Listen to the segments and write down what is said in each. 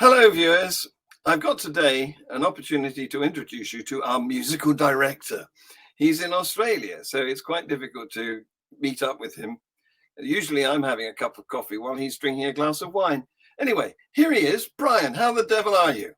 Hello, viewers. I've got today an opportunity to introduce you to our musical director. He's in Australia, so it's quite difficult to meet up with him. Usually I'm having a cup of coffee while he's drinking a glass of wine. Anyway, here he is. Brian, how the devil are you?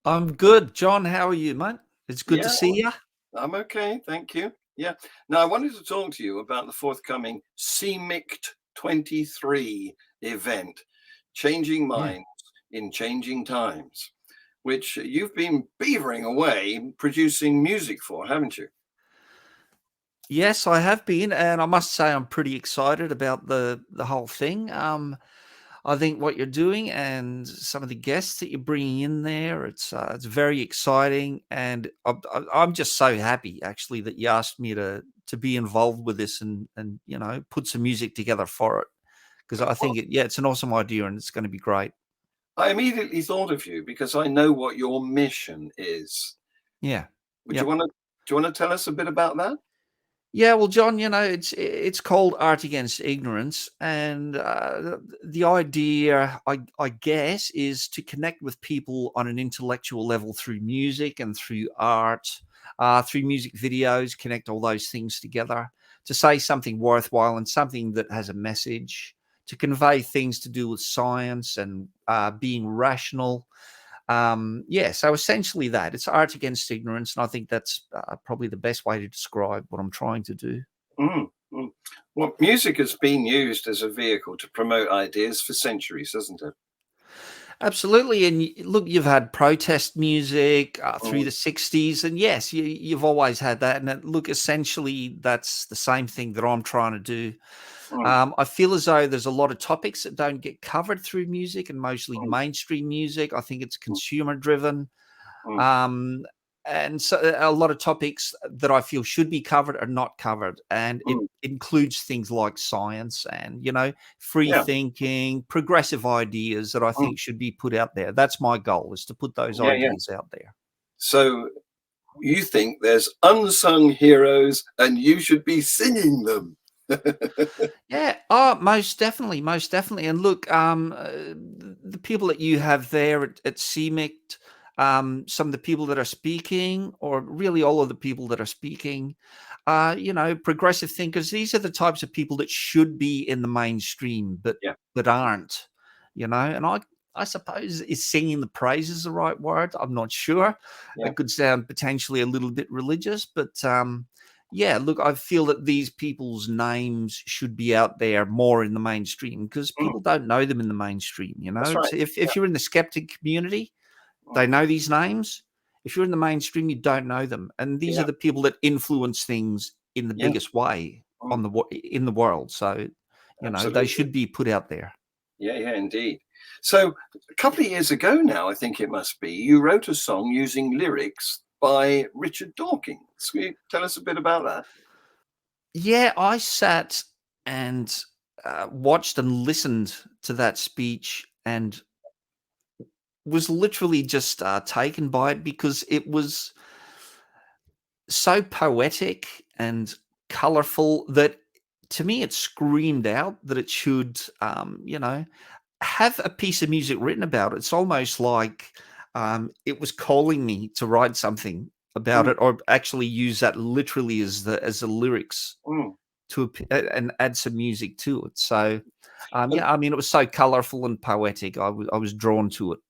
I'm good. John, how are you, mate? It's good to Yeah, see you. I'm okay. Thank you. Yeah. Now, I wanted to talk to you about the forthcoming CMiCT 23 event, Changing Yeah. Minds in Changing Times, which you've been beavering away producing music for, haven't you? Yes, I have been, and I must say I'm pretty excited about the whole thing. I think what you're doing and some of the guests that you're bringing in there, it's very exciting, and I'm just so happy actually that you asked me to be involved with this and put some music together for it because I Well, think it's an awesome idea and it's going to be great. I immediately thought of you because I know what your mission is. Yeah. Would you Yep. want to do you want to tell us a bit about that? Yeah, well, John, it's called Art Against Ignorance, and the idea, I guess, is to connect with people on an intellectual level through music and through art, through music videos, connect all those things together to say something worthwhile and something that has a message, to convey things to do with science and being rational. Yeah, so essentially that it's art against ignorance, and I think that's probably the best way to describe what I'm trying to do. Mm, mm. Well, music has been used as a vehicle to promote ideas for centuries, hasn't it? Absolutely, and look, you've had protest music through Mm, the '60s, and yes, you've always had that. And look, essentially, that's the same thing that I'm trying to do. mm, I feel as though there's a lot of topics that don't get covered through music, and mostly mm, mainstream music. I think it's mm, consumer driven. mm, Um, and so a lot of topics that I feel should be covered are not covered. And it mm. includes things like science and, free Yeah. thinking, progressive ideas that I Mm. think should be put out there. That's my goal, is to put those Yeah, yeah. ideas out there. So you think there's unsung heroes and you should be singing them. Yeah, oh, most definitely, most definitely. And look, the people that you have there at CMiCT, some of the people that are speaking, or really all of the people that are speaking, progressive thinkers. These are the types of people that should be in the mainstream, but Yeah, aren't. And I suppose is singing the praises the right word? I'm not sure. yeah. It could sound potentially a little bit religious, but yeah, look, I feel that these people's names should be out there more in the mainstream because Mm, people don't know them in the mainstream. that's right. So Yeah. if you're in the skeptic community, Mm, they know these names. If you're in the mainstream, you don't know them, and these are yeah. the people that influence things in the Yeah. biggest way Mm, in the world. So, they absolutely. should be put out there. Yeah, yeah, indeed. So a couple of years ago now, I think it must be, you wrote a song using lyrics by Richard Dawkins. Can you tell us a bit about that? Yeah, I sat and watched and listened to that speech and was literally just taken by it because it was so poetic and colorful that to me it screamed out that it should have a piece of music written about it. It's almost like it was calling me to write something about Mm, it or actually use that literally as the lyrics mm. and add some music to it. So And yeah, I mean it was so colorful and poetic. I was drawn to it.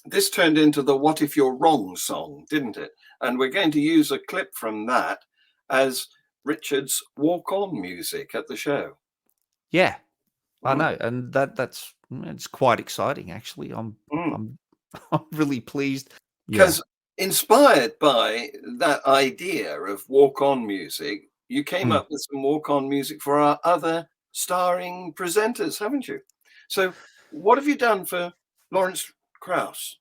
this turned into the What If You're Wrong song, didn't it? And we're going to use a clip from that as Richard's walk on music at the show. Yeah, I Mm, know, and it's quite exciting actually. mm. I'm I'm really pleased. Yeah. Because inspired by that idea of walk on music, you came Mm. up with some walk on music for our other starring presenters, haven't you? So, what have you done for Lawrence Krauss?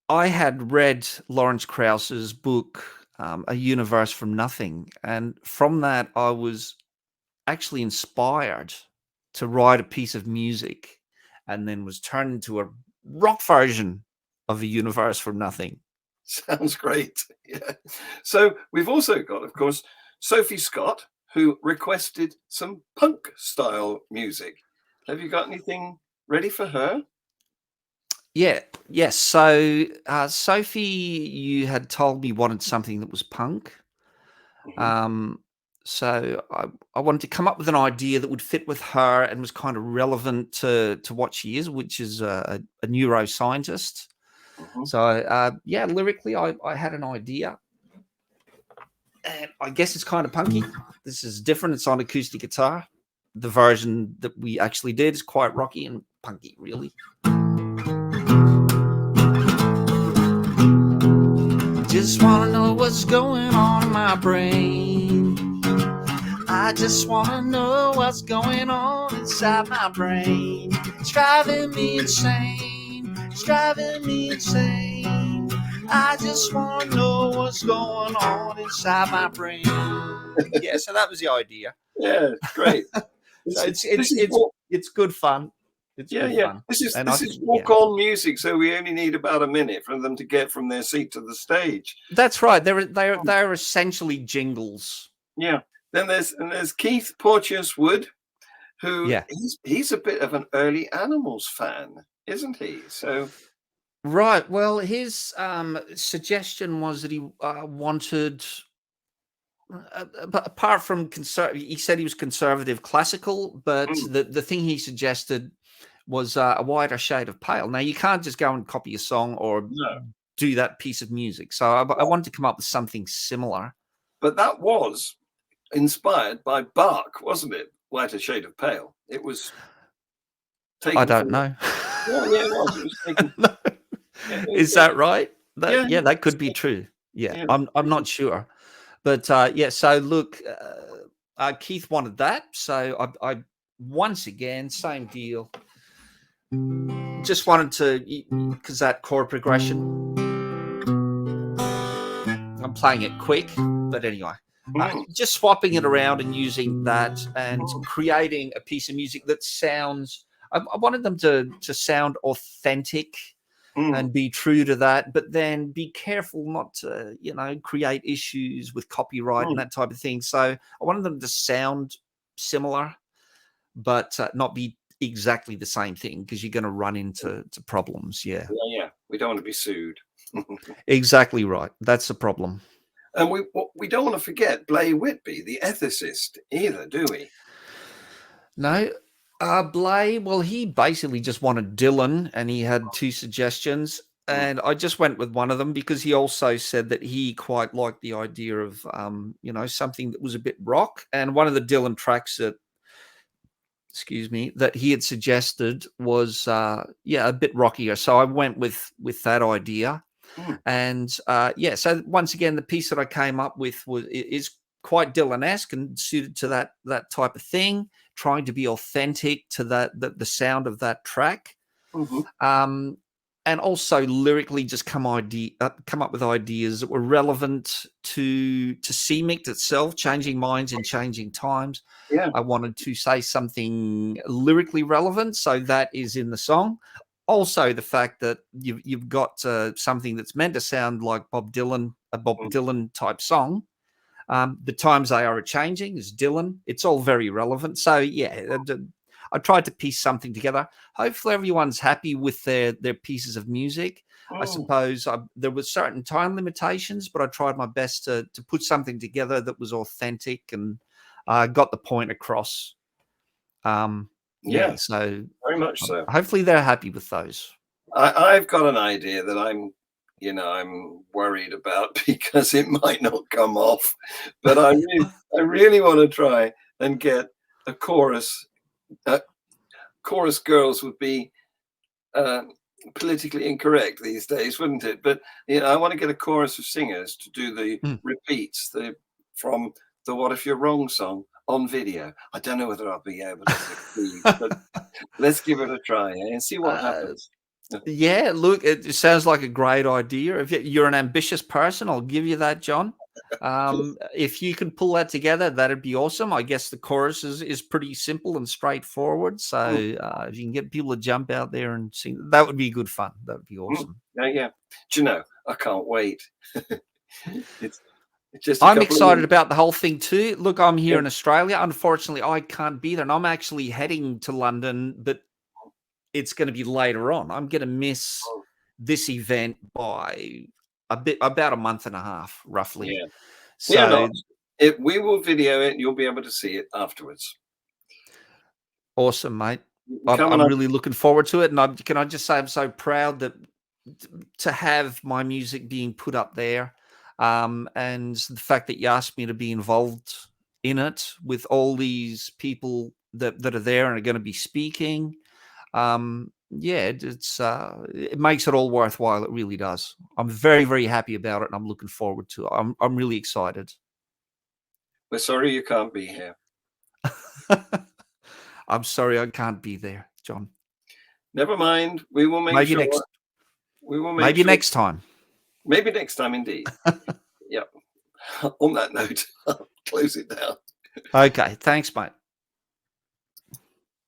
I had read Lawrence Krauss's book, A Universe from Nothing, and from that I was actually inspired to write a piece of music, and then was turned into a rock version of A Universe from Nothing. Sounds great. Yeah. So, we've also got, of course, Sophie Scott, who requested some punk style music. Have you got anything ready for her? Yeah, yes. So, Sophie, you had told me wanted something that was punk. Mhm, Um, so I wanted to come up with an idea that would fit with her and was kind of relevant to what she is, which is a neuroscientist. mhm. So, yeah, lyrically, I had an idea, and I guess it's kind of punky. This is different. It's on acoustic guitar. The version that we actually did is quite rocky and punky, really. Just wanna know what's going on in my brain. I just wanna know what's going on inside my brain. It's driving me insane. It's driving me insane. I just wanna know what's going on inside my brain. Yeah, so that was the idea. Yeah, great. So This is this is it's good fun. It's yeah, good yeah. fun, This is and I this is think yeah, walk-on music, so we only need about a minute for them to get from their seat to the stage. that's right. They're Mm, they're essentially jingles. yeah. Then there's Keith Porteous Wood, who Yeah. he's a bit of an early Animals fan, isn't he? So Right. Well, his suggestion was that he wanted, but apart from he said he was conservative classical, but mm, the thing he suggested was a wider shade of pale. Now you can't just go and copy a song or no. do that piece of music. So I Well, wanted to come up with something similar. but that was inspired by Bach, wasn't it? Whiter Shade of Pale. It was I taken don't from know. yeah, yeah, it was. It was taken. No. Yeah, Is that right? yeah, Yeah, that it's could be true. Yeah, yeah, I'm not sure. But, yeah, so look, Keith wanted that, so I once again, same deal. Just wanted to, because that chord progression, I'm playing it quick, but anyway, mm, just swapping it around and using that and mm, creating a piece of music that sounds. I wanted them to sound authentic mm, and be true to that, but then be careful not to, create issues with copyright and mm. that type of thing. So I wanted them to sound similar, but not be exactly the same thing because you're going to run into problems. Yeah, Yeah, yeah. We don't want to be sued. exactly right. That's the problem. And we don't want to forget Blay Whitby, the ethicist, either, do we? No, Blay, well, he basically just wanted Dylan and he had two suggestions. Mm, And I just went with one of them because he also said that he quite liked the idea of, something that was a bit rock. And one of the Dylan tracks that, excuse me, that he had suggested was, yeah, a bit rockier. So I went with that idea. mm, And yeah, so once again, the piece that I came up with is quite Dylan-esque and suited to that type of thing, trying to be authentic to the sound of that track. mhm, Um, and also lyrically just come up with ideas that were relevant to CMiCT itself, changing minds in changing times. yeah. I wanted to say something lyrically relevant, so that is in the song. Also, the fact that you've got something that's meant to sound like Bob Dylan, a Bob Mm, Dylan type song. The times they are changing is Dylan. It's all very relevant. So yeah, I tried to piece something together. Hopefully, everyone's happy with their pieces of music. I mm, suppose there were certain time limitations, but I tried my best to put something together that was authentic and got the point across. Yeah, yeah, so very much so. hopefully they're happy with those. I've got an idea that I'm worried about because it might not come off, but I really want to try and get a chorus. Chorus girls would be uh, politically incorrect these days, wouldn't it? But I want to get a chorus of singers to do the Mm. repeats from the "What If You're Wrong" song on video. I don't know whether I'll be able to succeed, but let's give it a try and see what Uh, happens. yeah, look, it sounds like a great idea. If you're an ambitious person, I'll give you that, John. If you can pull that together, that'd be awesome. I guess the chorus is pretty simple and straightforward. So Mm, if you can get people to jump out there and sing, that would be good fun. That would be mm. awesome. Yeah, yeah. Do you know? I can't wait. it's it's just a I'm couple of excited minutes. about the whole thing too. Look, I'm here Yeah. in Australia. Unfortunately, I can't be there, and I'm actually heading to London, but it's going to be later on. I'm going to miss Oh, this event by about a month and a half, roughly. yeah. Fear So not. If we will video it, you'll be able to see it afterwards. awesome, mate. Come I'm on. really looking forward to it. And can I just say I'm so proud that to have my music being put up there, and the fact that you asked me to be involved in it with all these people that are there and are going to be speaking. Yeah, it makes it all worthwhile. It really does. I'm very, very happy about it, and I'm looking forward to it. I'm really excited. We're sorry you can't be here. I'm sorry I can't be there, John. Never mind. We will make Maybe sure. next. We will make Maybe sure. next time. Maybe next time, indeed. Yep. On that note, I'll close it down. Okay. Thanks, mate.